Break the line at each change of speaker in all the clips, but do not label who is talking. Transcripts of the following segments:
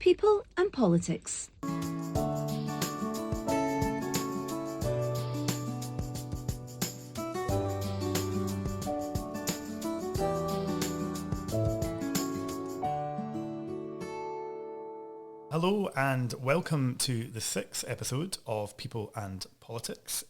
People and Politics.
Hello and welcome to the 6th episode of People and Politics.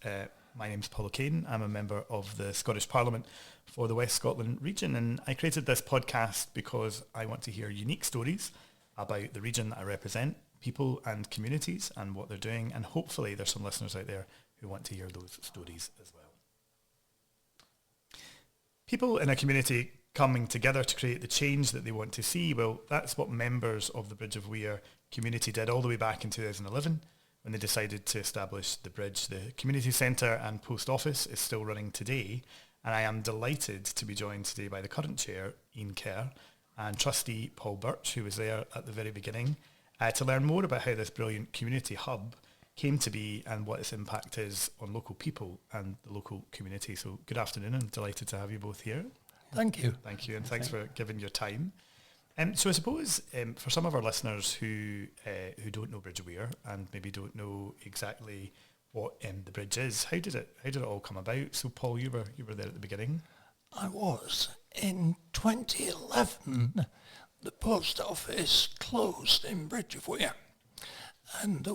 My name's Paul O'Kane. I'm a member of the Scottish Parliament for the West Scotland region, and I created this podcast because I want to hear unique stories about the region that I represent, people and communities and what they're doing, and hopefully there's some listeners out there who want to hear those stories as well. People in a community coming together to create the change that they want to see, well, that's what members of the Bridge of Weir community did all the way back in 2011 when they decided to establish the Bridge. The community centre and post office is still running today, and I am delighted to be joined today by the current chair, Kerr, and trustee Paul Birch, who was there at the very beginning, to learn more about how this brilliant community hub came to be and what its impact is on local people and the local community. So good afternoon, and delighted to have you both here.
Thank you.
Thank you, and thanks for giving your time. So I suppose for some of our listeners who don't know Bridge of Weir and maybe don't know exactly what the bridge is, how did it all come about? So Paul, you were there at the beginning.
I was. In 2011, the post office closed in Bridge of Weir, and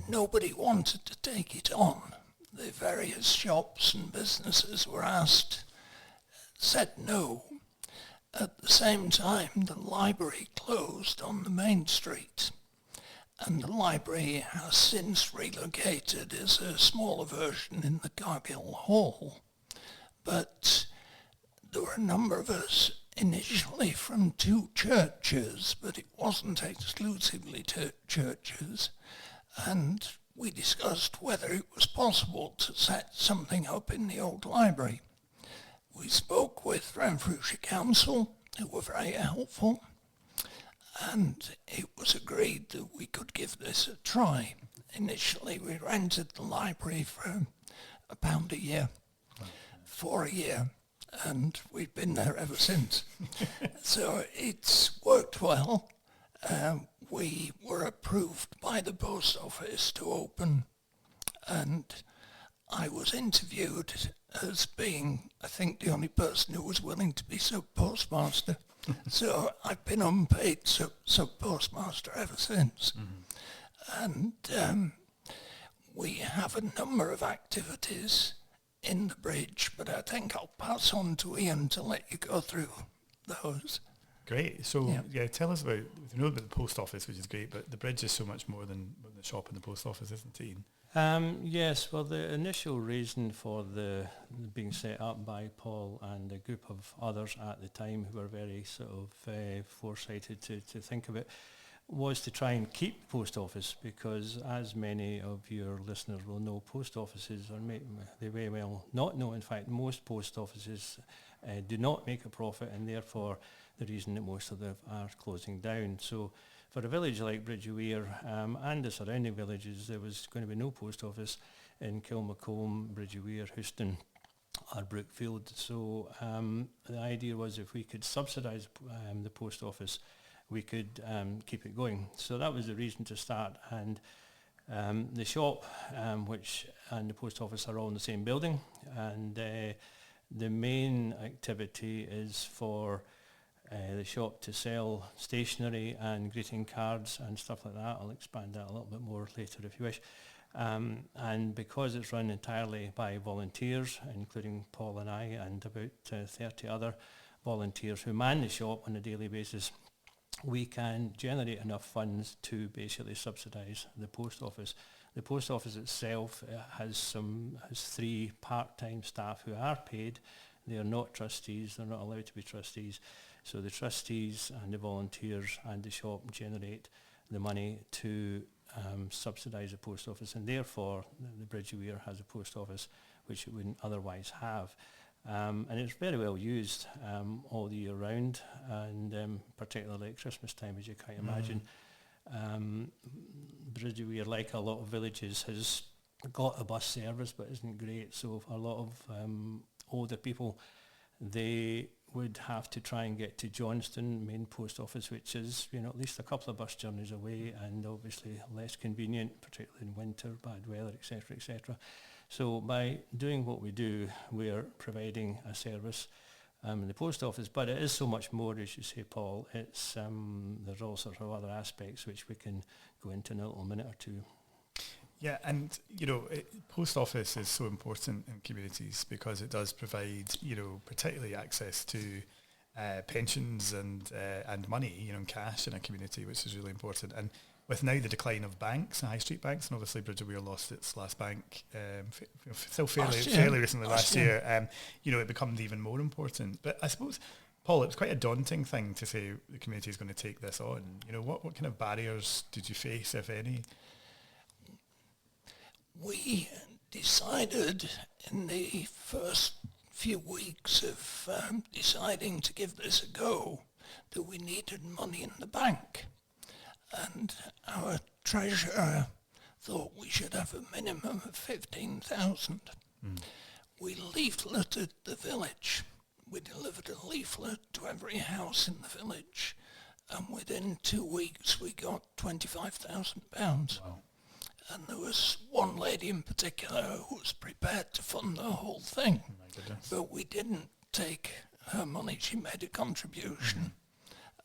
nobody wanted to take it on. The various shops and businesses were asked, said no. At the same time, the library closed on the main street, and the library has since relocated as a smaller version in the Cargill Hall. But there were a number of us initially from two churches, but it wasn't exclusively churches, and we discussed whether it was possible to set something up in the old library. We spoke with Renfrewshire Council, who were very helpful, and it was agreed that we could give this a try. Initially, we rented the library for £1 a year, for a year, and we've been there ever since. So it's worked well. We were approved by the post office to open, and I was interviewed as being, I think, the only person who was willing to be sub-postmaster. So I've been unpaid sub-postmaster ever since. Mm-hmm. And we have a number of activities in the bridge, but I think I'll pass on to Ian to let you go through those.
Great. So, tell us about, we know about the post office, which is great, but the bridge is so much more than the shop and the post office, isn't it, Ian?
Yes, well, the initial reason for the being set up by Paul and a group of others at the time who were very sort of foresighted to think of it was to try and keep the post office, because as many of your listeners will know, post offices they may well not know. In fact, most post offices do not make a profit, and therefore the reason that most of them are closing down. So for a village like Bridge of Weir and the surrounding villages, there was going to be no post office in Kilmacombe, Bridge of Weir, Houston or Brookfield. So the idea was if we could subsidise the post office, we could keep it going. So that was the reason to start. And the shop and the post office are all in the same building. And the main activity is for the shop to sell stationery and greeting cards and stuff like that. I'll expand that a little bit more later if you wish. And because it's run entirely by volunteers, including Paul and I and about 30 other volunteers who man the shop on a daily basis, we can generate enough funds to basically subsidise the post office. The post office itself has 3 part-time staff who are paid. They are not trustees. They're not allowed to be trustees. So the trustees and the volunteers and the shop generate the money to subsidise the post office, and therefore the Bridge of Weir has a post office which it wouldn't otherwise have. And it's very well used all the year round, and particularly at Christmas time, as you can imagine. Bridge of Weir, like a lot of villages, has got a bus service but isn't great, so a lot of older people, they would have to try and get to Johnston main post office, which is, at least a couple of bus journeys away, and obviously less convenient, particularly in winter, bad weather, etc., etc. So by doing what we do, we are providing a service in the post office, but it is so much more, as you say, Paul. It's there's all sorts of other aspects which we can go into in a little minute or two.
Yeah, and post office is so important in communities because it does provide, particularly access to pensions and money, and cash in a community, which is really important. And with now the decline of banks, high street banks, and obviously Bridge of Weir lost its last bank still fairly recently last year, it becomes even more important. But I suppose, Paul, it was quite a daunting thing to say the community is going to take this on. What kind of barriers did you face, if any?
We decided in the first few weeks of deciding to give this a go that we needed money in the bank. And our treasurer thought we should have a minimum of 15,000. We leafleted the village. We delivered a leaflet to every house in the village, and within 2 weeks we got £25,000.
Wow.
And there was one lady in particular who was prepared to fund the whole thing.
Oh my goodness.
But we didn't take her money. She made a contribution.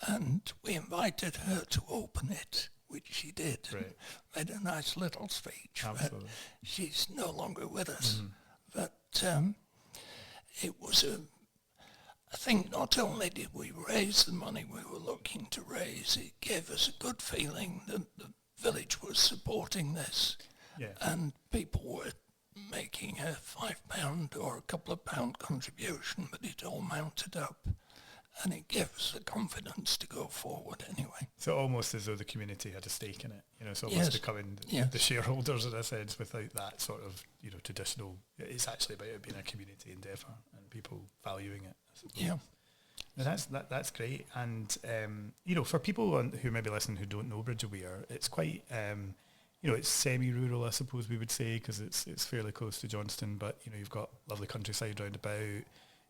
And we invited her to open it, which she did.
Right.
Made a nice little speech.
Absolutely.
But she's no longer with us. But it was I think not only did we raise the money we were looking to raise, it gave us a good feeling that the village was supporting this.
Yeah.
And people were making a £5 or a couple of pound contribution, but it all mounted up. And it gave us the confidence to go forward anyway.
So almost as though the community had a stake in it, it's almost becoming the shareholders in a sense without that sort of, traditional, it's actually about it being a community endeavour and people valuing it, I suppose.
Yeah.
Now that's great. And, for people who maybe listen who don't know Bridge of Weir, it's quite, it's semi-rural, I suppose we would say, because it's fairly close to Johnston, but, you've got lovely countryside round about,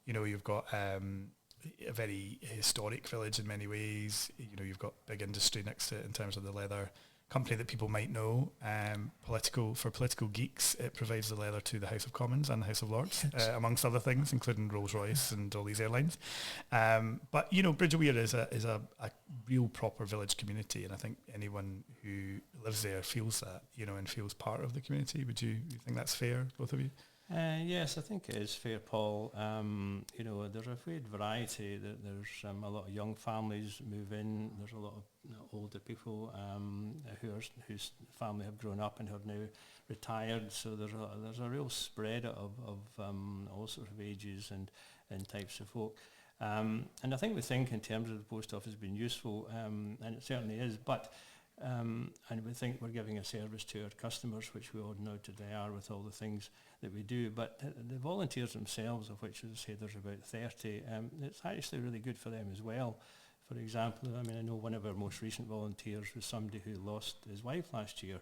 you've got a very historic village in many ways. You've got big industry next to it in terms of the leather company that people might know. For political geeks, it provides the leather to the House of Commons and the House of Lords, amongst other things, including Rolls-Royce and all these airlines. But Bridge of Weir is a real proper village community, and I think anyone who lives there feels that, and feels part of the community. Would you think that's fair, both of you?
Yes, I think it is fair, Paul. There's a great variety. There's a lot of young families move in. There's a lot of older people whose family have grown up and are now retired. So there's a real spread of all sorts of ages and types of folk. And I think we think in terms of the post office being useful, and it certainly is, but and we think we're giving a service to our customers, which we all know today are with all the things that we do. But the volunteers themselves, of which, as I say, there's about 30, it's actually really good for them as well. For example, I know one of our most recent volunteers was somebody who lost his wife last year,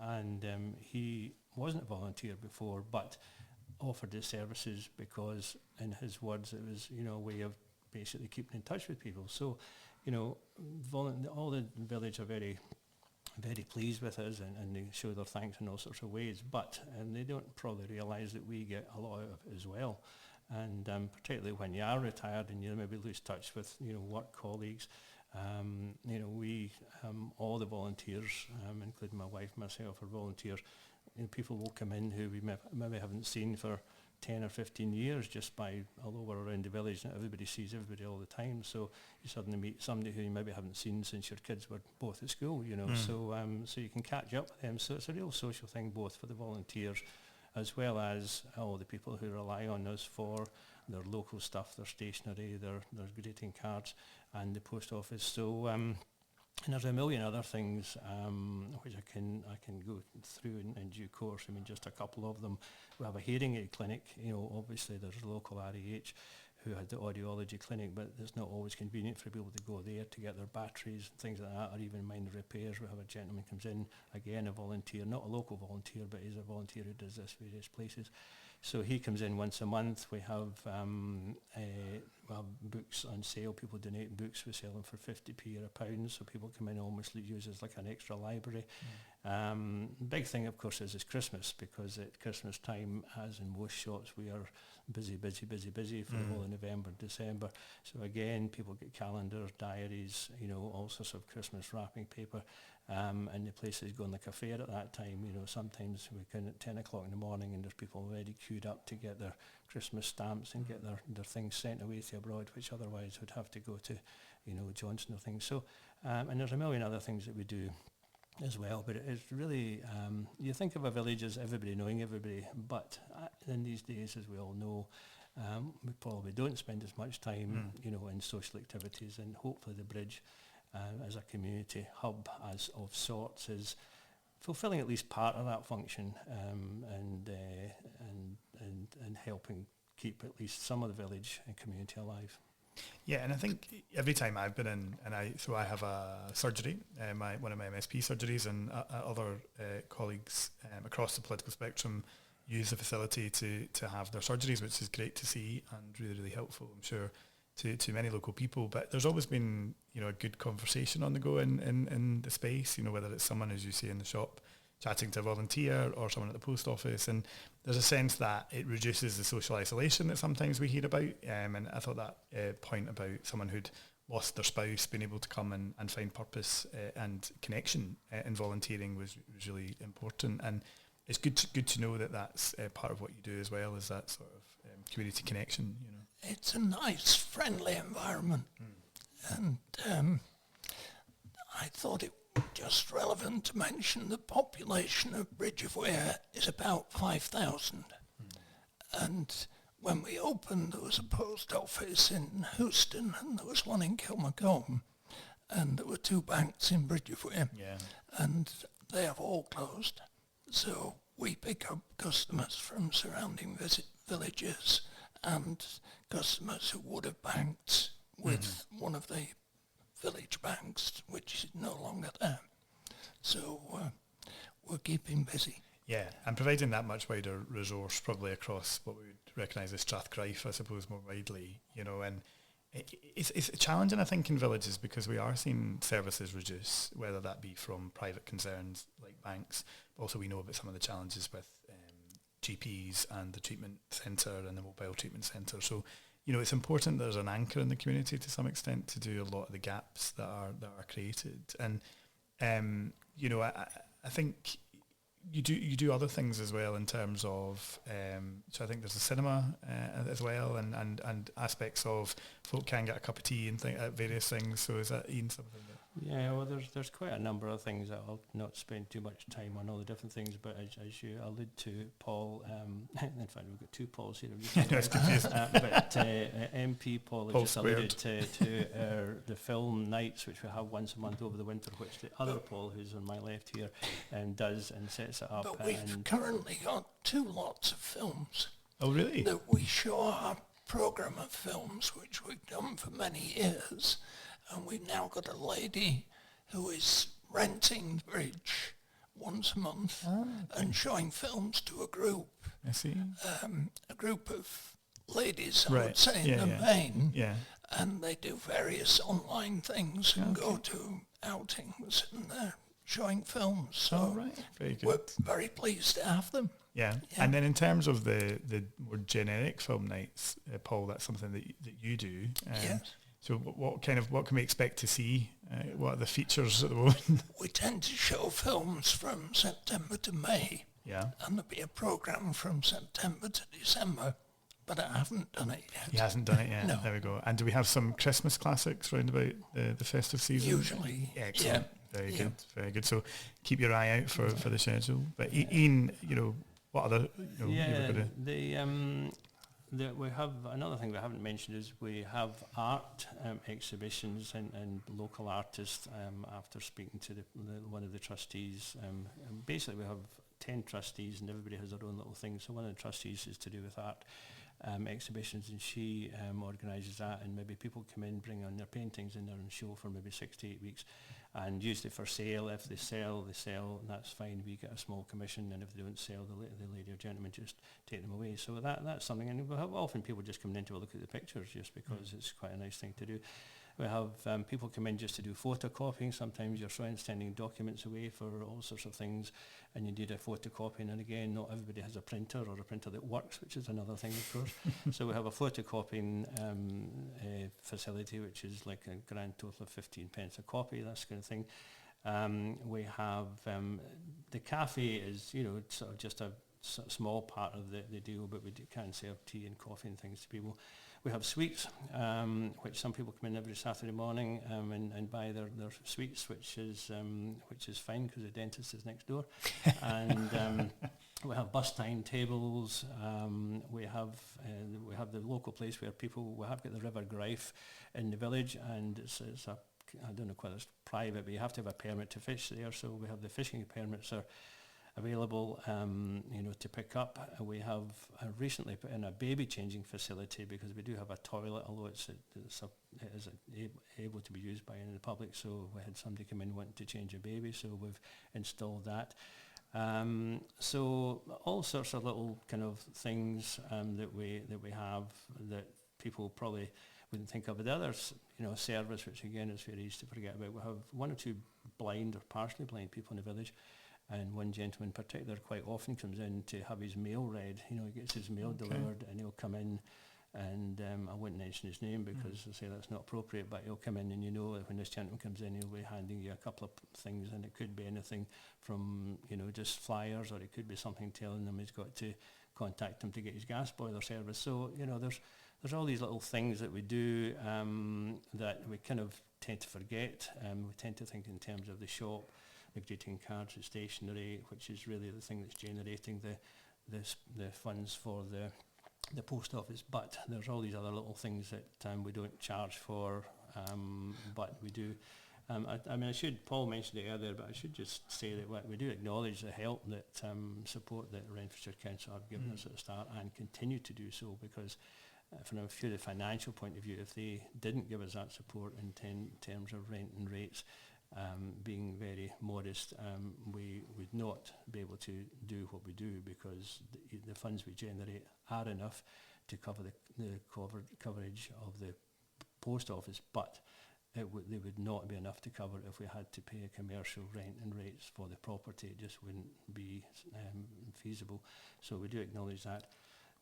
and he wasn't a volunteer before, but offered his services because, in his words, it was a way of basically keeping in touch with people. So, all the village are very, very pleased with us, and they show their thanks in all sorts of ways. But they don't probably realise that we get a lot of it as well. And particularly when you are retired and you maybe lose touch with work colleagues, we all the volunteers, including my wife, myself, are volunteers. People will come in who we maybe haven't seen for 10 or 15 years just by all over around the village, and everybody sees everybody all the time. So you suddenly meet somebody who you maybe haven't seen since your kids were both at school, so you can catch up with them. So it's a real social thing both for the volunteers as well as all the people who rely on us for their local stuff, their stationery, their greeting cards, and the post office. So and there's a million other things which I can go through in due course. I mean, just a couple of them. We have a hearing aid clinic. Obviously there's a local REH who had the audiology clinic, but it's not always convenient for people to go there to get their batteries and things like that, or even minor repairs. We have a gentleman comes in, again a volunteer, not a local volunteer, but he's a volunteer who does this various places. So he comes in once a month. We have we have books on sale. People donate books. We sell them for 50p or £1, so people come in almost use as like an extra library. Big thing, of course, is Christmas, because at Christmas time, as in most shops, we are busy for the whole of November, December. So again, people get calendars, diaries, all sorts of Christmas wrapping paper. And the places going like a fair at that time, sometimes we can at 10 o'clock in the morning and there's people already queued up to get their Christmas stamps and get their things sent away to abroad, which otherwise would have to go to, Johnson or things. So, and there's a million other things that we do as well, but it's really, you think of a village as everybody knowing everybody, but in these days, as we all know, we probably don't spend as much time, in social activities, and hopefully the Bridge as a community hub as of sorts is fulfilling at least part of that function, and helping keep at least some of the village and community alive.
Yeah, and I think every time I've been in, and I have a surgery, one of my MSP surgeries, and other colleagues across the political spectrum use the facility to have their surgeries, which is great to see and really, really helpful, I'm sure, to many local people. But there's always been, a good conversation on the go in the space, whether it's someone, as you say, in the shop chatting to a volunteer or someone at the post office, and there's a sense that it reduces the social isolation that sometimes we hear about, and I thought that point about someone who'd lost their spouse being able to come and find purpose and connection in volunteering was really important, and it's good to know that that's part of what you do as well, is that sort of community connection.
It's a nice, friendly environment, and I thought it just relevant to mention the population of Bridge of Weir is about 5,000. And when we opened, there was a post office in Houston and there was one in Kilmacombe, and there were 2 banks in Bridge of Weir, and they have all closed. So we pick up customers from surrounding villages and customers who would have banked with one of the village banks, which is no longer there. So we're keeping busy.
Yeah, and providing that much wider resource probably across what we would recognise as Strathclyde, I suppose, more widely, and it's challenging, I think, in villages, because we are seeing services reduce, whether that be from private concerns like banks, but also we know about some of the challenges with GPs and the treatment centre and the mobile treatment centre. So, it's important there's an anchor in the community to some extent to do a lot of the gaps that are created. And I think you do other things as well in terms of so I think there's a cinema as well, and aspects of folk can get a cup of tea and various things. So is that, Ian, something that?
Yeah, well, there's quite a number of things that I'll not spend too much time on all the different things, but as you allude to, Paul, in fact we've got 2 Pauls here.
It's confusing.
But MP Paul
Paul
just alluded to the film nights, which we have once a month over the winter, which the other Paul, who's on my left here, does and sets it up.
But we've currently got 2 lots of films.
Oh, really?
That we show our programme of films, which we've done for many years. And we've now got a lady who is renting the Bridge once a month and showing films to a group.
I see.
A group of ladies, I would say, in the main. Yeah. And they do various online things and go to outings, and they're showing films. So
very good.
We're very pleased to have them.
Yeah. And then in terms of the more generic film nights, Paul, that's something that you do.
Yes.
So what can we expect to see? What are the features at the moment?
We tend to show films from September to May.
Yeah.
And there'll be a programme from September to December, but I haven't done it yet.
He hasn't done it yet.
No.
There we go. And do we have some Christmas classics round about the festive season?
Usually.
Excellent. Yeah. Very good. Very good. So keep your eye out for the schedule. But Ian, what other you were going to...
We have another thing we haven't mentioned is we have art exhibitions and local artists. After speaking to one of the trustees, basically we have 10 trustees and everybody has their own little thing. So one of the trustees is to do with art exhibitions, and she organises that, and maybe people come in, bring on their paintings in there and show for maybe 6 to 8 weeks. and usually for sale. If they sell, and that's fine. We get a small commission, and if they don't sell, the lady or gentleman just take them away. So that's something. And we have often people just coming in to look at the pictures just because it's quite a nice thing to do. We have people come in just to do photocopying. Sometimes you're sending documents away for all sorts of things, and you need a photocopying. And again, not everybody has a printer or a printer that works, which is another thing, of course. So we have a photocopying facility, which is like a grand total of 15 pence a copy, that kind of thing. We have the cafe is, sort of just a small part of the deal, but we can serve tea and coffee and things to people. We have sweets, which some people come in every Saturday morning and buy their sweets, which is fine because the dentist is next door. And we have bus timetables. We have the local place where we have got the River Grife in the village, and it's I don't know whether it's private, but you have to have a permit to fish there. So we have the fishing permits are available, to pick up. We have recently put in a baby changing facility because we do have a toilet, although it is able to be used by any of the public. So we had somebody come in wanting to change a baby, so we've installed that. So all sorts of little kind of things that we have that people probably wouldn't think of. But the other, service, which again is very easy to forget about. We have one or two blind or partially blind people in the village. And one gentleman in particular quite often comes in to have his mail read. He gets his mail delivered, and he'll come in, and I wouldn't mention his name because I say that's not appropriate, but he'll come in, and when this gentleman comes in, he'll be handing you a couple of things, and it could be anything from, just flyers, or it could be something telling him he's got to contact him to get his gas boiler service. So, there's all these little things that we do that we kind of tend to forget. We tend to think in terms of the shop, the greeting cards, the stationery, which is really the thing that's generating the funds for the post office. But there's all these other little things that we don't charge for, but we do. Paul mentioned it earlier, but I should just say that we do acknowledge the help that support that Renfrewshire Council have given us at the start and continue to do so, because from a purely financial point of view, if they didn't give us that support in terms of rent and rates, being very modest, we would not be able to do what we do, because the funds we generate are enough to cover the coverage of the post office, but they would not be enough to cover it if we had to pay a commercial rent and rates for the property. It just wouldn't be feasible. So we do acknowledge that.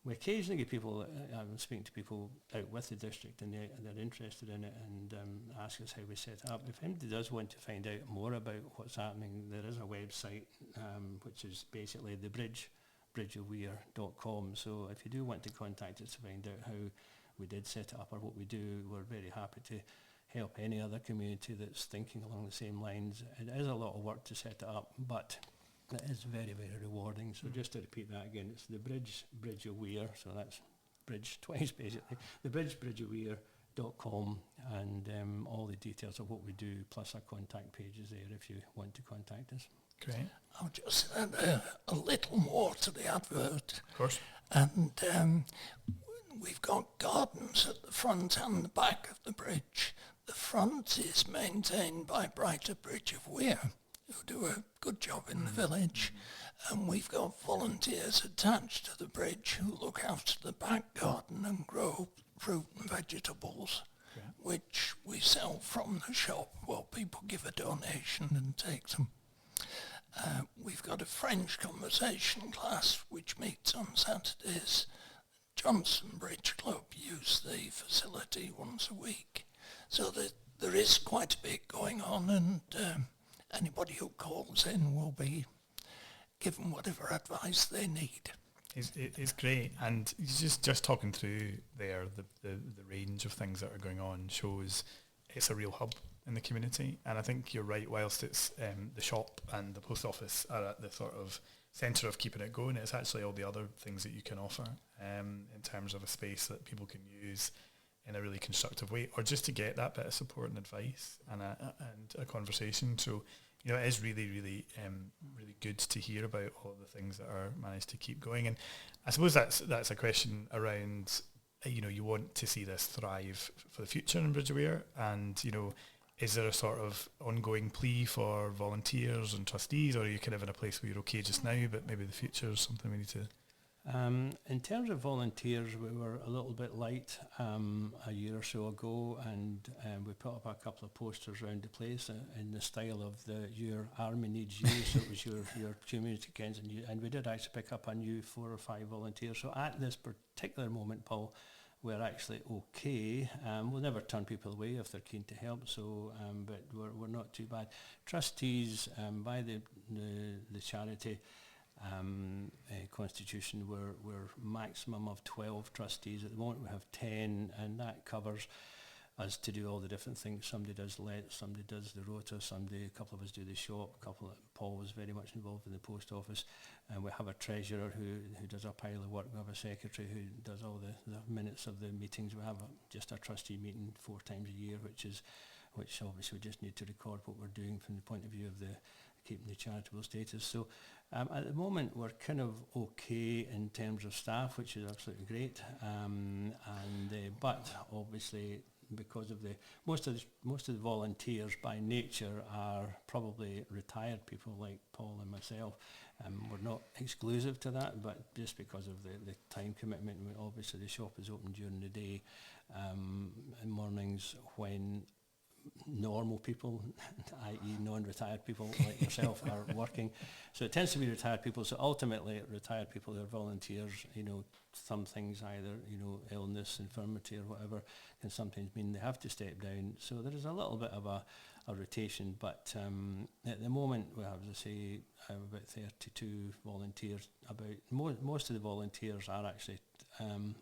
We occasionally get people, I'm speaking to people out with the district, and they're interested in it and ask us how we set it up. If anybody does want to find out more about what's happening, there is a website which is basically the bridgeofweir.com. So if you do want to contact us to find out how we did set it up or what we do, we're very happy to help any other community that's thinking along the same lines. It is a lot of work to set it up, but it is very, very rewarding. So just to repeat that again, it's the Bridge of Weir, so that's bridge twice basically, the bridgeofweir.com, and all the details of what we do, plus our contact page is there if you want to contact us.
Great.
I'll just add a little more to the advert.
Of course.
And we've got gardens at the front and the back of the bridge. The front is maintained by Bridge of Weir, who do a good job in the village, and we've got volunteers attached to the bridge who look after the back garden and grow fruit and vegetables, which we sell from the shop. Well, people give a donation and take them. We've got a French conversation class which meets on Saturdays. Johnson Bridge Club use the facility once a week, so that there is quite a bit going on, and anybody who calls in will be given whatever advice they need.
It's great, and just talking through there the range of things that are going on shows it's a real hub in the community. And I think you're right, whilst it's the shop and the post office are at the sort of centre of keeping it going, it's actually all the other things that you can offer in terms of a space that people can use in a really constructive way, or just to get that bit of support and advice and a conversation. So, it is really, really, really good to hear about all the things that are managed to keep going. And I suppose that's a question around, you want to see this thrive for the future in Bridge of Weir, and is there a sort of ongoing plea for volunteers and trustees, or are you kind of in a place where you're okay just now, but maybe the future is something we need to...
In terms of volunteers, we were a little bit light a year or so ago, and we put up a couple of posters around the place in the style of your army needs you, so it was your community kens, and we did actually pick up a new 4 or 5 volunteers. So at this particular moment, Paul, we're actually okay. We'll never turn people away if they're keen to help, so but we're not too bad. Trustees, by the charity constitution, we're maximum of 12 trustees. At the moment we have 10, and that covers us to do all the different things. Somebody does somebody does the rota, a couple of us do the shop, Paul was very much involved in the post office, and we have a treasurer who does a pile of work. We have a secretary who does all the minutes of the meetings. We have just a trustee meeting 4 times a year, which obviously we just need to record what we're doing from the point of view of keeping the charitable status. So at the moment we're kind of okay in terms of staff, which is absolutely great, but obviously because of most of the volunteers by nature are probably retired people like Paul and myself. We're not exclusive to that, but just because of the time commitment, obviously the shop is open during the day, in mornings when normal people, i.e. non-retired people like yourself, are working. So it tends to be retired people. So ultimately retired people are volunteers. Some things, either illness, infirmity or whatever, can sometimes mean they have to step down. So there is a little bit of a rotation, but at the moment we have, as I say, about 32 volunteers. Most of the volunteers are actually,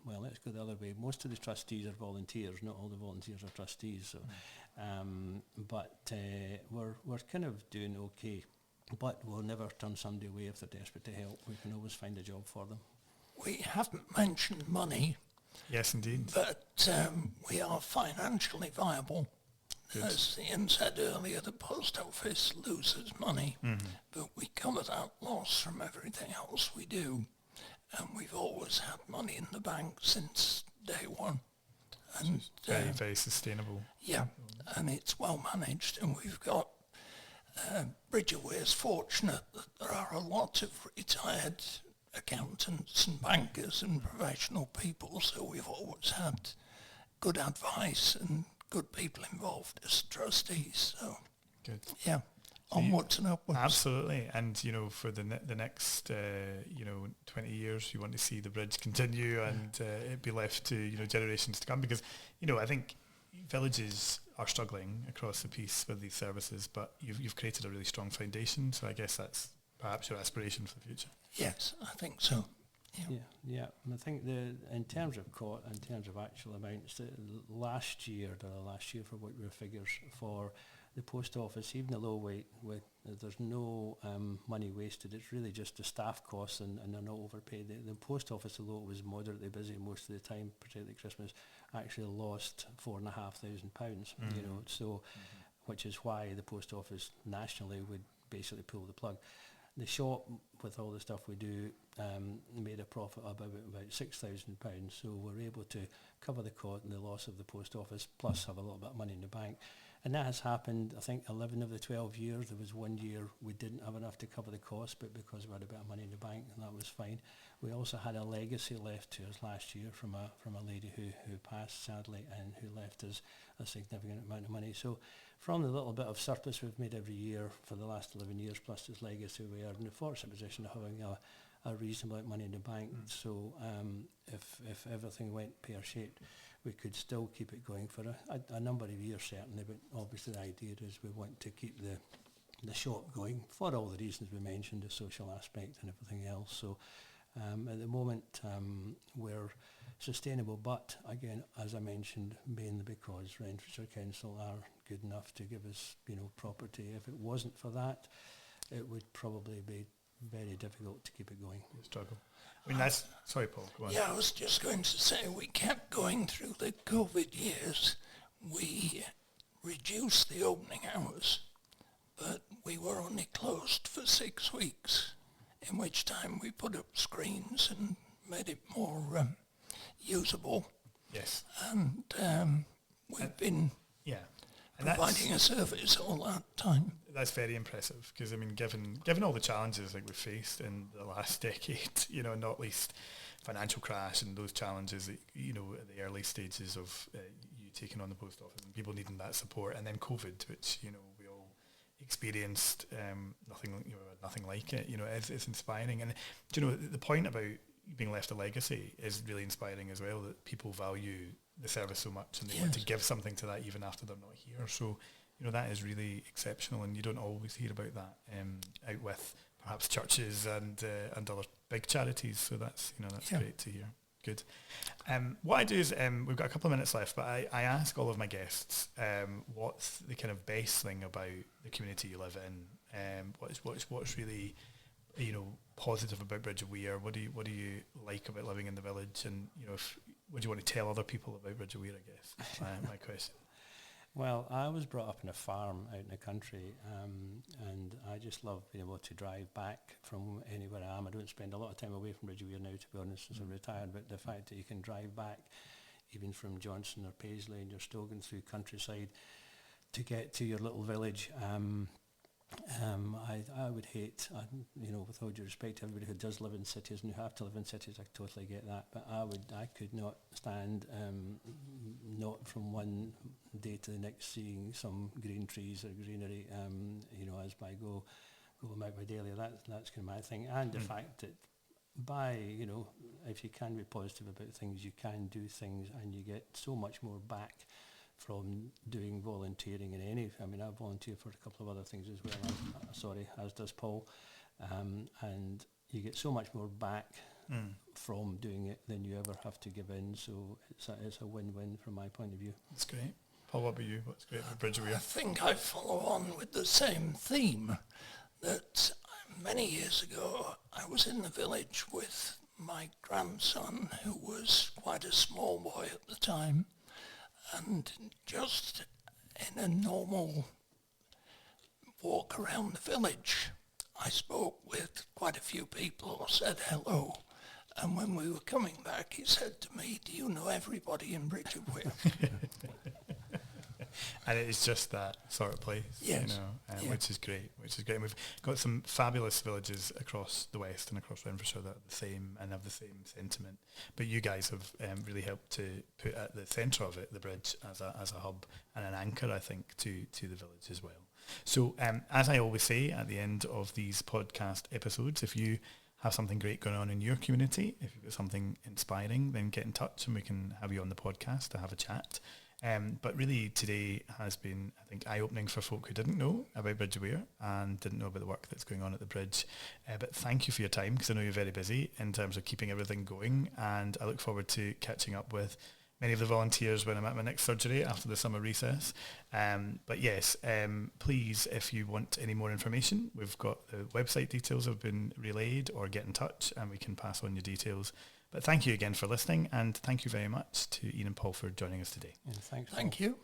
let's go the other way. Most of the trustees are volunteers. Not all the volunteers are trustees. So. But we're kind of doing okay, but we'll never turn somebody away if they're desperate to help. We can always find a job for them.
We haven't mentioned money.
Yes, indeed.
But we are financially viable. Good. As Ian said earlier, the post office loses money, but we cover that loss from everything else we do. And we've always had money in the bank since day one. And
very, very sustainable.
Yeah, and it's well managed, and we've got Bridge of Weir's fortunate that there are a lot of retired accountants and bankers and professional people, so we've always had good advice and good people involved as trustees. So
good.
Yeah, onwards and upwards.
Absolutely, and for the next 20 years, you want to see the bridge continue and it be left to generations to come, because I think villages are struggling across the piece with these services, but you've created a really strong foundation. So I guess that's perhaps your aspiration for the future.
Yes, I think so.
Yeah. And I think in terms of actual amounts, last year for what were figures for the post office, even though there's no money wasted, it's really just the staff costs and they're not overpaid. The post office, although it was moderately busy most of the time, particularly Christmas, actually lost £4,500, so which is why the post office nationally would basically pull the plug. The shop, with all the stuff we do, made a profit of about £6,000, so we're able to cover the cost and the loss of the post office, plus have a little bit of money in the bank. And that has happened, I think, 11 of the 12 years. There was one year we didn't have enough to cover the cost, but because we had a bit of money in the bank, and that was fine. We also had a legacy left to us last year from a lady who passed, sadly, and who left us a significant amount of money. So from the little bit of surplus we've made every year for the last 11 years, plus this legacy, we are in the fortunate position of having a reasonable amount of money in the bank. So if everything went pear-shaped, we could still keep it going for a number of years, certainly, but obviously the idea is we want to keep the shop going for all the reasons we mentioned, the social aspect and everything else. So at the moment we're sustainable, but again, as I mentioned, mainly because Renfrewshire Council are good enough to give us property. If it wasn't for that, it would probably be very difficult to keep it going.
Struggle. I mean, that's... Sorry, Paul, go on.
Yeah, I was just going to say, we kept going through the COVID years. We reduced the opening hours, but we were only closed for 6 weeks, in which time we put up screens and made it more usable.
Yes.
And we've been
And
providing a service all that time.
That's very impressive because, I mean, given all the challenges like we've faced in the last decade, you know, not least financial crash and those challenges, that, you know, at the early stages of you taking on the post office and people needing that support, and then COVID, which, you know, we all experienced, nothing like it. You know, it's inspiring. And, do you know, the point about being left a legacy is really inspiring as well, that people value the service so much and they want to give something to that even after they're not here. So, you know, that is really exceptional, and you don't always hear about that out with perhaps churches and other big charities. So that's, you know, that's great to hear. Good. What I do is, we've got a couple of minutes left, but I ask all of my guests, what's the kind of best thing about the community you live in? What's really, you know, positive about Bridge of Weir? What do you like about living in the village? And, you know, what do you want to tell other people about Bridge of Weir, I guess? My question.
Well, I was brought up in a farm out in the country, and I just love being able to drive back from anywhere I am. I don't spend a lot of time away from Bridge of Weir now, to be honest, since I'm retired, but the fact that you can drive back even from Johnson or Paisley and you're still going through countryside to get to your little village, I would hate, you know, with all due respect to everybody who does live in cities and who have to live in cities, I totally get that, but I could not stand not from one day to the next seeing some green trees or greenery, you know, as I go about my daily. That's kind of my thing, and the fact that you know, if you can be positive about things, you can do things, and you get so much more back from doing volunteering in any. I mean, I volunteer for a couple of other things as well, as does Paul, and you get so much more back from doing it than you ever have to give in, so it's a win-win from my point of view.
That's great. Paul, what about you? What's great about Bridge of Weir?
I think I follow on with the same theme, that many years ago I was in the village with my grandson, who was quite a small boy at the time, and just in a normal walk around the village, I spoke with quite a few people, or said hello, and when we were coming back, he said to me, "Do you know everybody in Bridge of Weir?"
And it is just that sort of place, you know, which is great. And we've got some fabulous villages across the west and across Renfrewshire that are the same and have the same sentiment. But you guys have really helped to put at the centre of it the bridge as a hub and an anchor, I think, to the village as well. So as I always say at the end of these podcast episodes, if you have something great going on in your community, if you've got something inspiring, then get in touch and we can have you on the podcast to have a chat. But really today has been, I think, eye-opening for folk who didn't know about Bridge of Weir and didn't know about the work that's going on at the bridge. But thank you for your time, because I know you're very busy in terms of keeping everything going, and I look forward to catching up with many of the volunteers when I'm at my next surgery after the summer recess. But yes, please, if you want any more information, we've got the website details have been relayed, or get in touch and we can pass on your details. But thank you again for listening, and thank you very much to Ian and Paul for joining us today.
Yeah, thanks.
Thank you.